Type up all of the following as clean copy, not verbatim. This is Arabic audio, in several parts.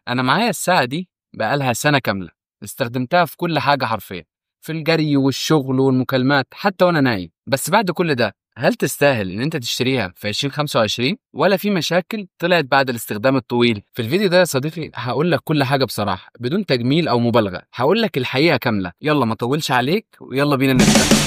أنا معايا الساعة دي بقالها سنة كاملة، استخدمتها في كل حاجة حرفيًا، في الجري والشغل والمكالمات حتى وأنا نايم، بس بعد كل ده هل تستاهل إن أنت تشتريها في 2025 ولا في مشاكل طلعت بعد الاستخدام الطويل؟ في الفيديو ده يا صديقي هقول لك كل حاجة بصراحة بدون تجميل أو مبالغة، هقول لك الحقيقة كاملة، يلا ما اطولش عليك ويلا بينا نبدأ.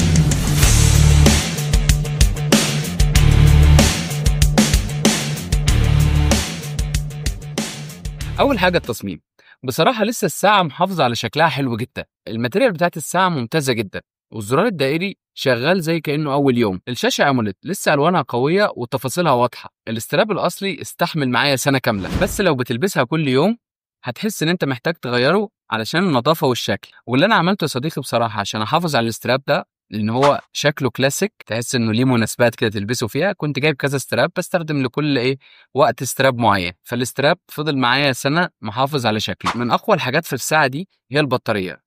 أول حاجة التصميم، بصراحة لسه الساعة محافظة على شكلها حلو جدا، الماتيريال بتاعت الساعة ممتازة جدا، والزرار الدائري شغال زي كأنه أول يوم، الشاشة أموليد لسه ألوانها قوية وتفاصيلها واضحة، الاستراب الأصلي استحمل معايا سنة كاملة، بس لو بتلبسها كل يوم هتحس إن أنت محتاج تغيره علشان النظافة والشكل، واللي أنا عملته يا صديقي بصراحة عشان أحافظ على الاستراب ده لأن هو شكله كلاسيك تحس إنه ليه مناسبات كده تلبسه فيها، كنت جايب كذا استراب بستخدم لكل وقت استراب معين، فالاستراب فضل معايا سنة محافظ على شكله. من أقوى الحاجات في الساعة دي هي البطارية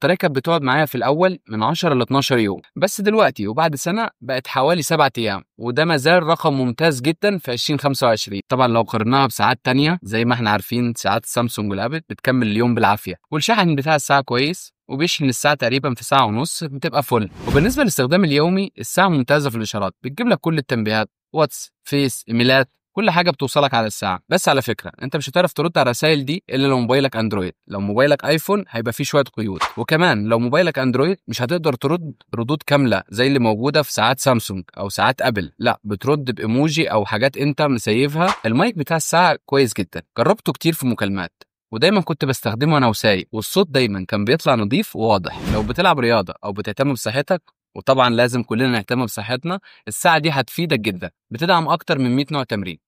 كانت بتقعد معايا في الأول من 10 ل 12 يوم، بس دلوقتي وبعد سنة بقت حوالي 7 أيام، وده مازال رقم ممتاز جدا في 2025. طبعا لو قارناها بساعات تانية زي ما احنا عارفين ساعات سامسونج والابل بتكمل اليوم بالعافية، والشحن بتاع الساعة كويس وبيشحن الساعة تقريبا في ساعة ونص بتبقى فل. وبالنسبة للاستخدام اليومي الساعة ممتازة في الإشارات، بتجيب لك كل التنبيهات، واتس، فيس، ايميلات، كل حاجه بتوصلك على الساعه. بس على فكره انت مش هتعرف ترد على الرسائل دي الا لو موبايلك اندرويد، لو موبايلك ايفون هيبقى فيه شويه قيود، وكمان لو موبايلك اندرويد مش هتقدر ترد ردود كامله زي اللي موجوده في ساعات سامسونج او ساعات ابل، لا بترد بايموجي او حاجات انت مسيفها. المايك بتاع الساعه كويس جدا، جربته كتير في مكالمات ودايما كنت بستخدمه وانا وسايق، والصوت دايما كان بيطلع نظيف وواضح. لو بتلعب رياضه او بتهتم بصحتك، وطبعا لازم كلنا نهتم بصحتنا، الساعه دي هتفيدك جدا، بتدعم اكتر من 100 نوع تمرين.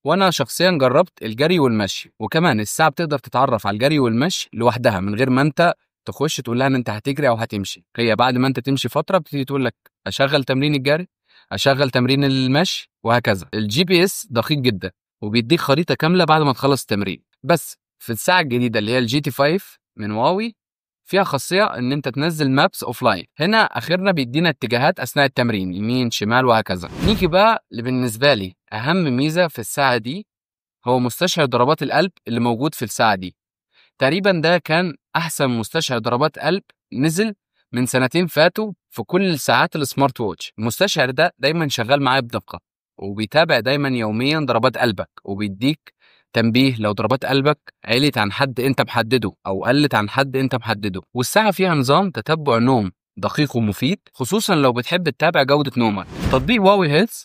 وانا شخصيا جربت الجري والمشي، وكمان الساعه بتقدر تتعرف على الجري والمشي لوحدها من غير ما انت تخش تقول لها ان انت هتجري او هتمشي، هي بعد ما انت تمشي فتره بتبتدي تقول لك اشغل تمرين الجري، اشغل تمرين المشي، وهكذا. الجي بي اس دقيق جدا وبيديك خريطه كامله بعد ما تخلص التمرين. بس في الساعه الجديده اللي هي الجي تي 5 من هواوي فيها خاصيه ان انت تنزل مابس اوف لاين، هنا اخرنا بيدينا اتجاهات اثناء التمرين يمين شمال وهكذا. نيجي بقى اللي بالنسبه لي اهم ميزه في الساعه دي، هو مستشعر ضربات القلب اللي موجود في الساعه دي. تقريبا ده كان احسن مستشعر ضربات قلب نزل من سنتين فاتوا في كل ساعات السمارت ووتش. المستشعر ده دايما شغال معايا بدقه، وبيتابع دايما يوميا ضربات قلبك، وبيديك تنبيه لو ضربات قلبك علت عن حد انت محدده او قلت عن حد انت محدده. والساعه فيها نظام تتبع نوم دقيق ومفيد، خصوصا لو بتحب تتابع جوده نومك. تطبيق واوي هيلث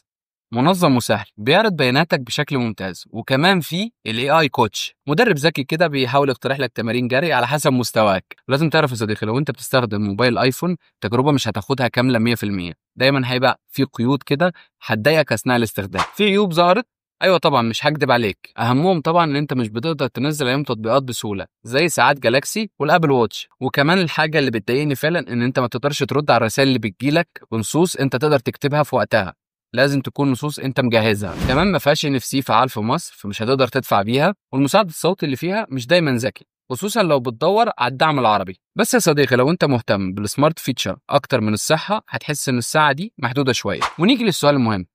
منظم وسهل، بيعرض بياناتك بشكل ممتاز، وكمان في الاي اي كوتش مدرب ذكي كده بيحاول يقترح لك تمارين جري على حسب مستواك. ولازم تعرف يا صديقي لو انت بتستخدم موبايل ايفون التجربه مش هتاخدها كامله 100%، دايما هيبقى في قيود كده هتضايقك اثناء الاستخدام، في عيوب ظهرت. ايوه طبعا مش هكدب عليك، اهمهم طبعا ان انت مش بتقدر تنزل عليهم تطبيقات بسهوله زي ساعات جالاكسي والابل واتش، وكمان الحاجه اللي بتضايقني فعلا ان انت ما تقدرش ترد على الرسائل اللي بتجيلك بنصوص انت تقدر تكتبها في وقتها، لازم تكون نصوص انت مجهزها. كمان ما فيهاش ان اف سي فعال في مصر فمش هتقدر تدفع بيها، والمساعد الصوتي اللي فيها مش دايما ذكي، خصوصا لو بتدور على الدعم العربي. بس يا صديقي لو انت مهتم بالسمارت فيتشر اكتر من الصحه هتحس ان الساعه دي محدوده شويه. ونيجي للسؤال المهم،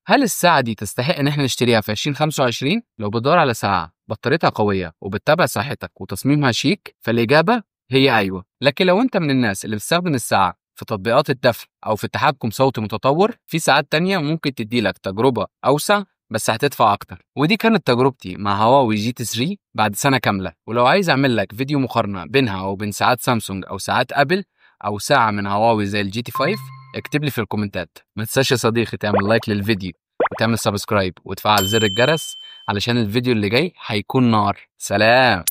هل الساعه دي تستحق ان احنا نشتريها في 2025؟ لو بتدور على ساعه بطاريتها قويه وبتتابع صحتك وتصميمها شيك فالاجابه هي ايوه. لكن لو انت من الناس اللي بتستخدم الساعه في تطبيقات الدفع او في التحكم صوتي متطور، في ساعات تانية ممكن تدي لك تجربه اوسع بس هتدفع اكتر. ودي كانت تجربتي مع هواوي جي تي 3 بعد سنه كامله. ولو عايز اعمل لك فيديو مقارنه بينها وبين ساعات سامسونج او ساعات ابل او ساعه من هواوي زي الجي تي 5، اكتب لي في الكومنتات. ما تنساش يا صديقي تعمل لايك للفيديو وتعمل سبسكرايب وتفعل زر الجرس علشان الفيديو اللي جاي هيكون نار. سلام.